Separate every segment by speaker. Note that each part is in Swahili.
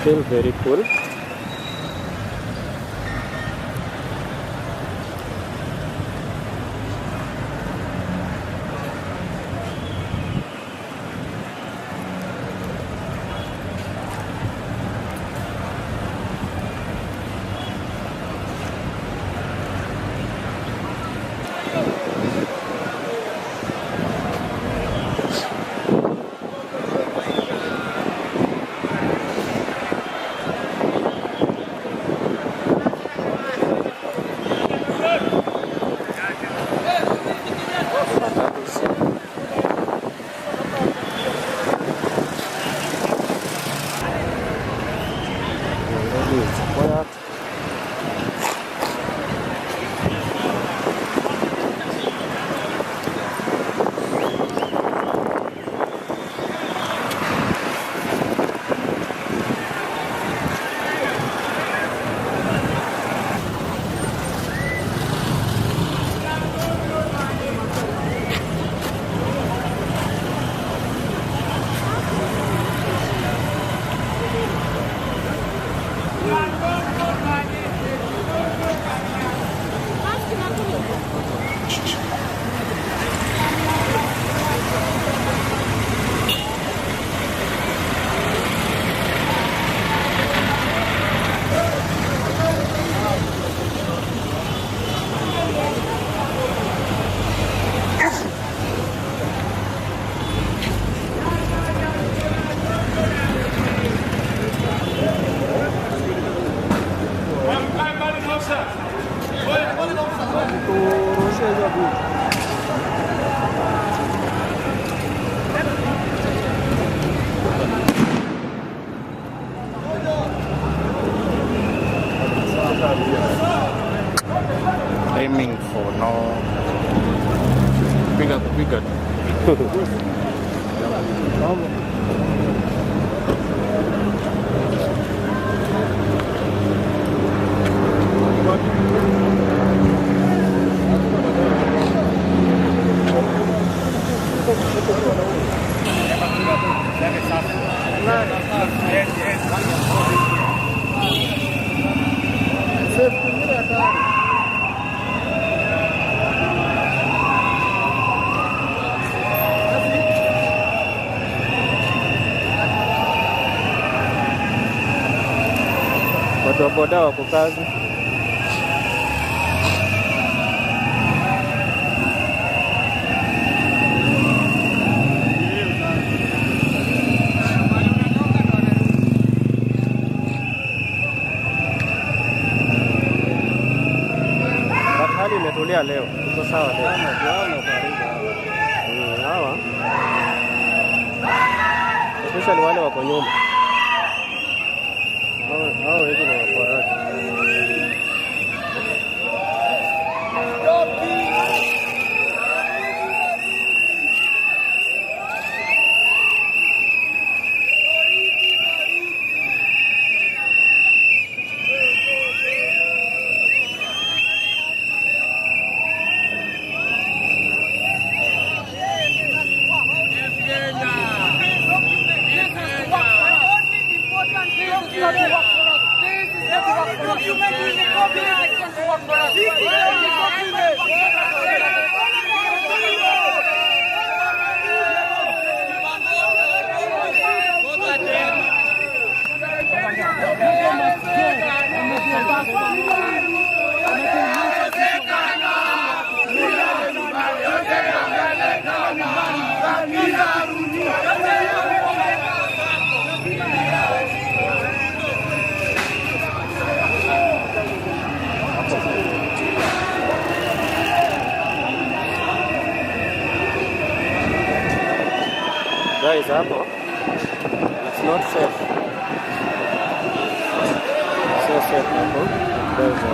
Speaker 1: Still very cool.
Speaker 2: Aiming for no bigger.
Speaker 1: Watu wa boda wako kazi. Hali imetulia leo. Iko sawa leo. Hawa. Especially wale wako nyuma. Hao wengi ni waporaji. Guys, it's not safe. It's not safe,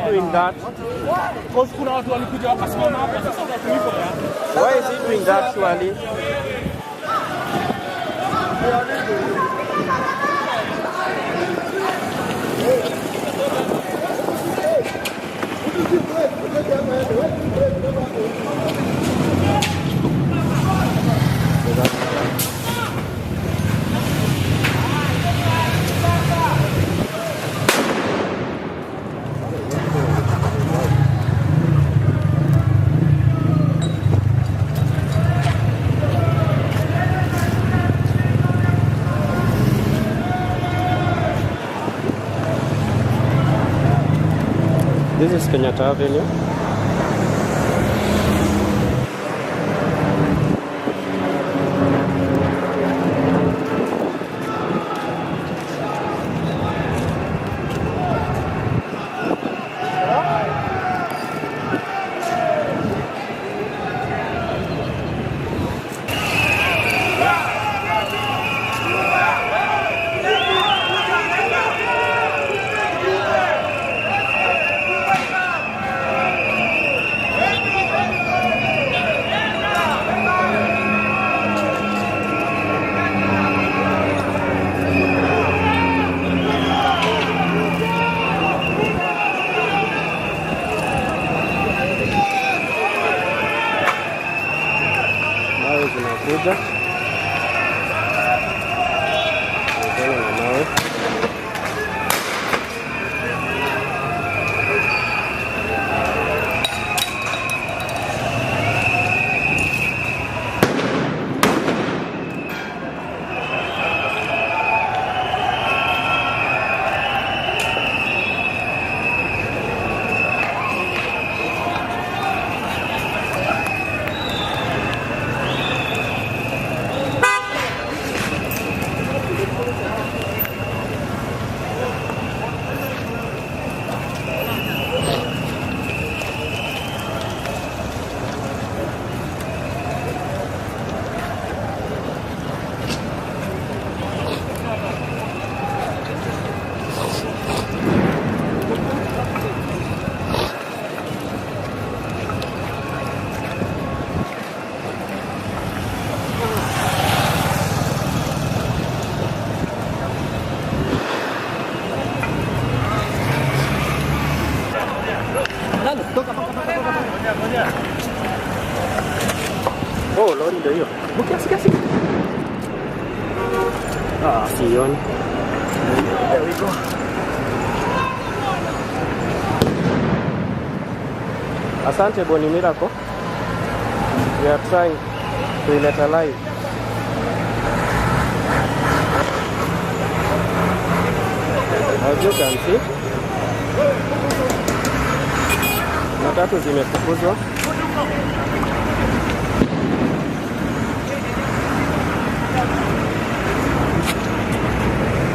Speaker 1: Doing that? Why is he doing that, surely? This is Kenyatta Avenue. Zinakuja na mawe. Oh, lori ndio hiyo. Kiasi. Sioni. There we go. Asante Boni Miracle. We are trying to let alive. As you can see, matatu zimefukuzwa.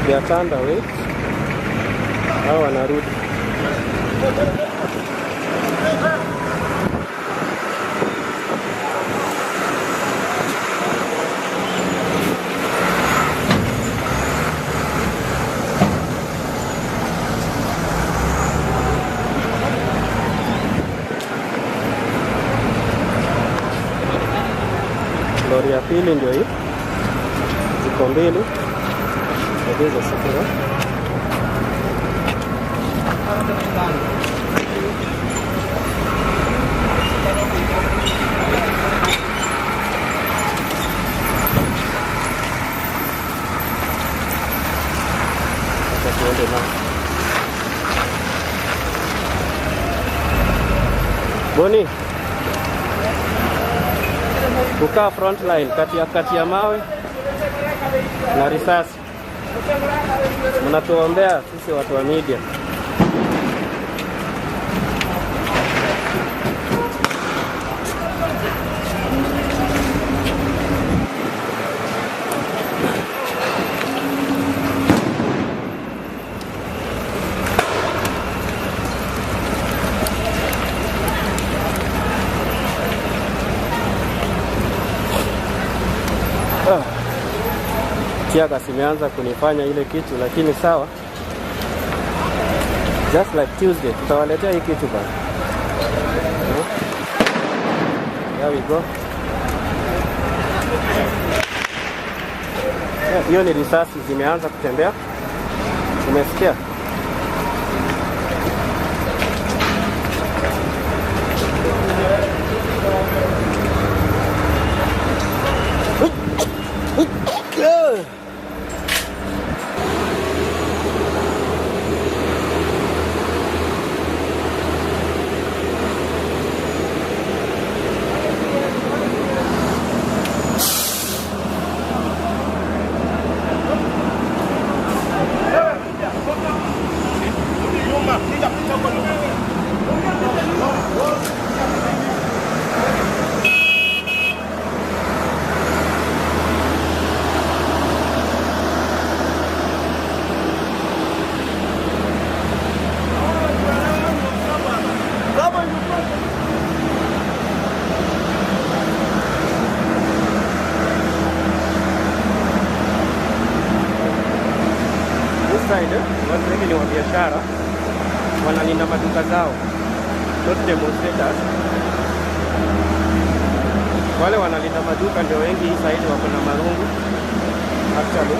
Speaker 1: They are turned away. Hao wanarudi. Lori ya pili ndio hii. Ziko mbili. Hizo sifuri. Boni, kukaa front line kati ya mawe na risasi. Mnatuombea sisi watu wa media. Tiaga simeanza kunifanya ile kitu, lakini sawa. Just like Tuesday, tutawaletea hii kitu bana. There we go. Hiyo ni risasi zimeanza kutembea. Umesikia? Watu wengi ni wa biashara, wanalinda maduka zao, not demonstrators. Wale wanalinda maduka ndio wengi hii side, wako na marungu actually.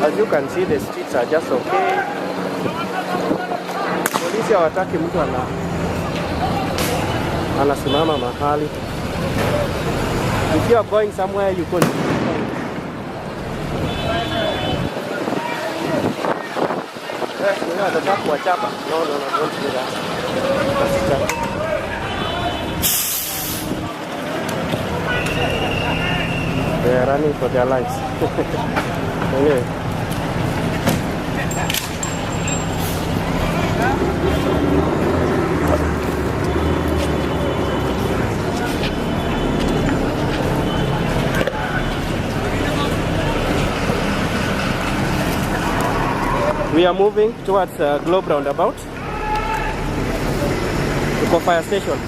Speaker 1: As you can see, the streets are just okay. Polisi hawataki mtu anasimama mahali. If you are going somewhere, you could. Nataka kuwachapa. No, don't do that. They are running for their lives. Anyway. We are moving towards Globe Roundabout. Tuko fire station.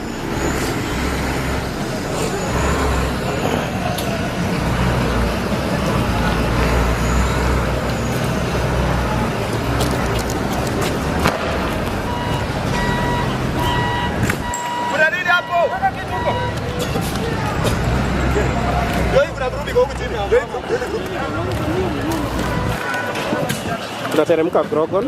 Speaker 1: Tunateremka Grogon.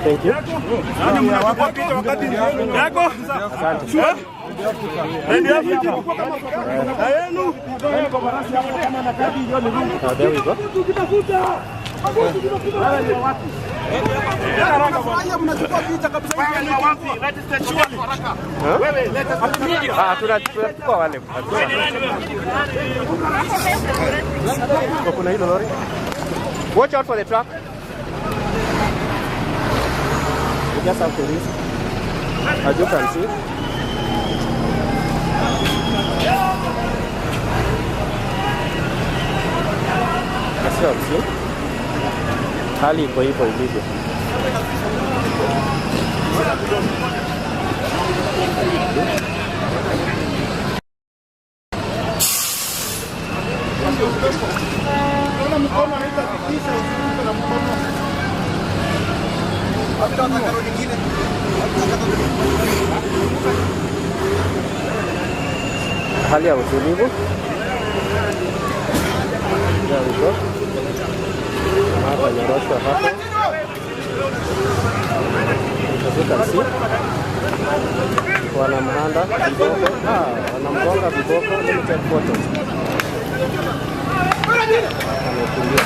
Speaker 1: Thank you. There we go. Watch out for the truck. We just have to risk, as you can see. Asi hali iko hivyo ilivyo. Hali ya utulivu. There we go. Hapa nyoroshwa hapo. Katika si. Wanamhanda viboko. Wanamgonga viboko. Let me take photos. Amekimbia.